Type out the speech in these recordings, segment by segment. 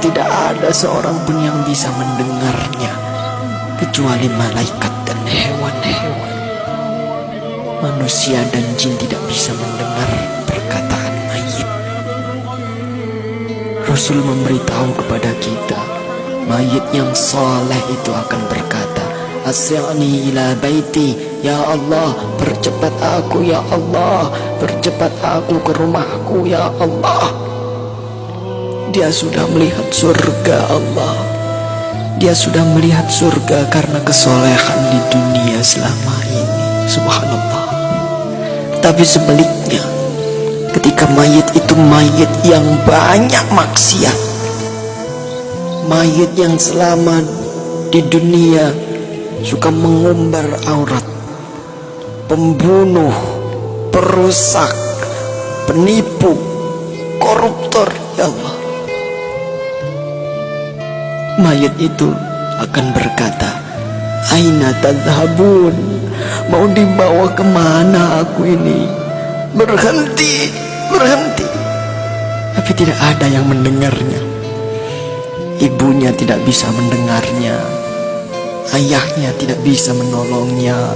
tidak ada seorang pun yang bisa mendengarnya kecuali malaikat dan hewan-hewan. Manusia dan jin tidak bisa mendengar perkataan mayit. Rasul memberitahu kepada kita, mayit yang saleh itu akan berkata, "Asri'ni ila baiti, ya Allah, percepat aku ya Allah, percepat aku ke rumahku ya Allah." Dia sudah melihat surga Allah. Dia sudah melihat surga karena kesolehan di dunia selama ini. Subhanallah. Tapi sebaliknya, ketika mayit itu mayit yang banyak maksiat, mayit yang selama di dunia suka mengumbar aurat, pembunuh, perusak, penipu, koruptor, ya Allah, mayit itu akan berkata, "Aina tadhabun?" Mau dibawa kemana aku ini? Berhenti, berhenti. Tapi tidak ada yang mendengarnya. Ibunya tidak bisa mendengarnya. Ayahnya tidak bisa menolongnya.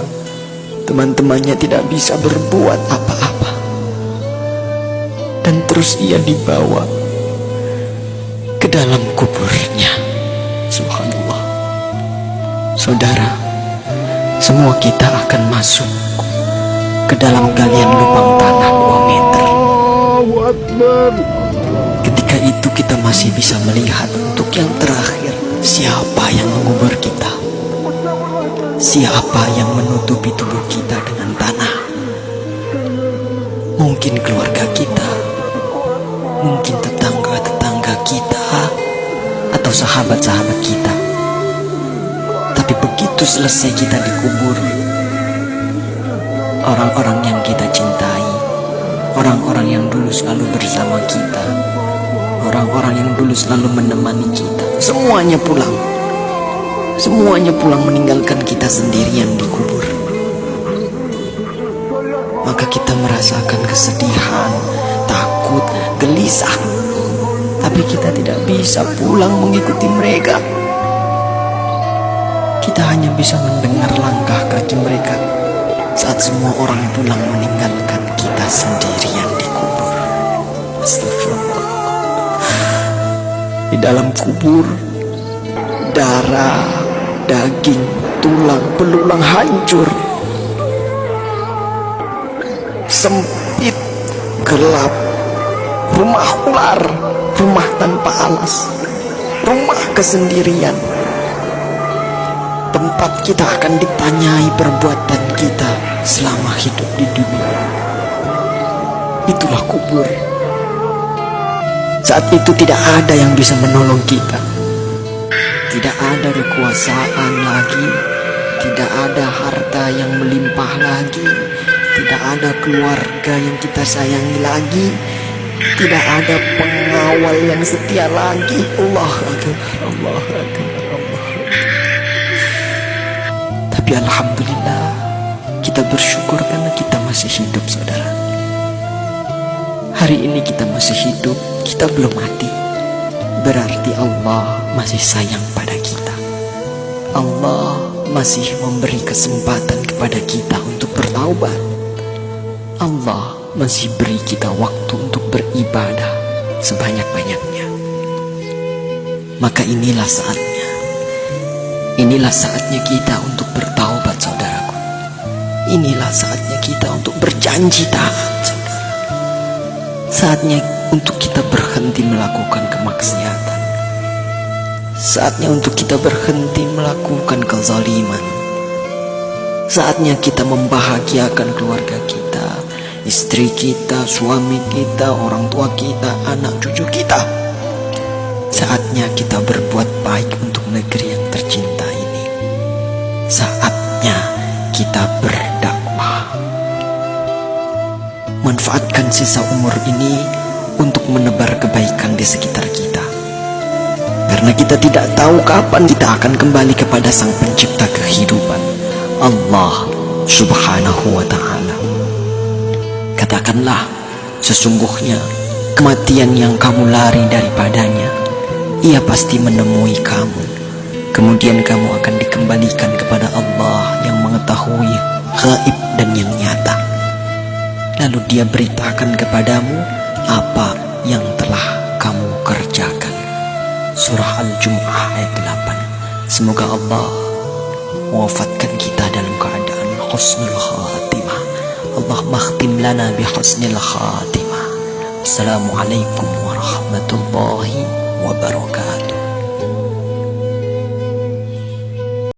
Teman-temannya tidak bisa berbuat apa-apa. Dan terus ia dibawa ke dalam kuburnya. Subhanallah. Saudara, semua kita akan masuk ke dalam galian lubang tanah 2 meter. Ketika itu kita masih bisa melihat untuk yang terakhir, siapa yang mengubur kita, siapa yang menutupi tubuh kita dengan tanah. Mungkin keluarga kita, mungkin tetangga-tetangga kita, atau sahabat-sahabat kita. Tapi begitu selesai kita dikubur, orang-orang yang kita cintai, orang-orang yang dulu selalu bersama kita, orang-orang yang dulu selalu menemani kita, semuanya pulang. Semuanya pulang meninggalkan kita sendirian di kubur. Maka kita merasakan kesedihan, takut, gelisah. Tapi kita tidak bisa pulang mengikuti mereka. Kita hanya bisa mendengar langkah kaki mereka saat semua orang pulang meninggalkan kita sendirian di kubur. Astagfirullah. Di dalam kubur, darah, daging, tulang, belulang hancur. Sempit, gelap, rumah ular, rumah tanpa alas, rumah kesendirian. Tempat kita akan ditanyai perbuatan kita selama hidup di dunia. Itulah kubur. Saat itu tidak ada yang bisa menolong kita. Tidak ada kekuasaan lagi. Tidak ada harta yang melimpah lagi. Tidak ada keluarga yang kita sayangi lagi. Tidak ada pengawal yang setia lagi. Allah Akbar, Allah Akbar, Allah Akbar. Tapi alhamdulillah, kita bersyukur karena kita masih hidup, saudara. Hari ini kita masih hidup, kita belum mati. Berarti Allah masih sayang pada kita. Allah masih memberi kesempatan kepada kita untuk bertaubat. Allah masih beri kita waktu untuk beribadah sebanyak-banyaknya. Maka inilah saatnya. Inilah saatnya kita untuk bertaubat, saudaraku. Inilah saatnya kita untuk berjanji taat, saudara. Saatnya untuk kita berhenti melakukan kemaksiatan. Saatnya untuk kita berhenti melakukan kezaliman. Saatnya kita membahagiakan keluarga kita, istri kita, suami kita, orang tua kita, anak cucu kita. Saatnya kita berbuat baik untuk negeri yang tercinta ini. Saatnya kita berdakwah. Manfaatkan sisa umur ini untuk menebar kebaikan di sekitar kita. Karena kita tidak tahu kapan kita akan kembali kepada Sang Pencipta kehidupan, Allah Subhanahu wa ta'ala. Katakanlah, sesungguhnya kematian yang kamu lari daripadanya ia pasti menemui kamu. Kemudian kamu akan dikembalikan kepada Allah yang mengetahui gaib dan yang nyata. Lalu dia beritakan kepadamu apa yang telah kamu kerjakan. Surah Al-Jumu'ah ayat 8. Semoga Allah mewafatkan kita dalam keadaan husnul khatimah. Allah makhtim lana bi husnil khatimah. Assalamualaikum warahmatullahi wabarakatuh.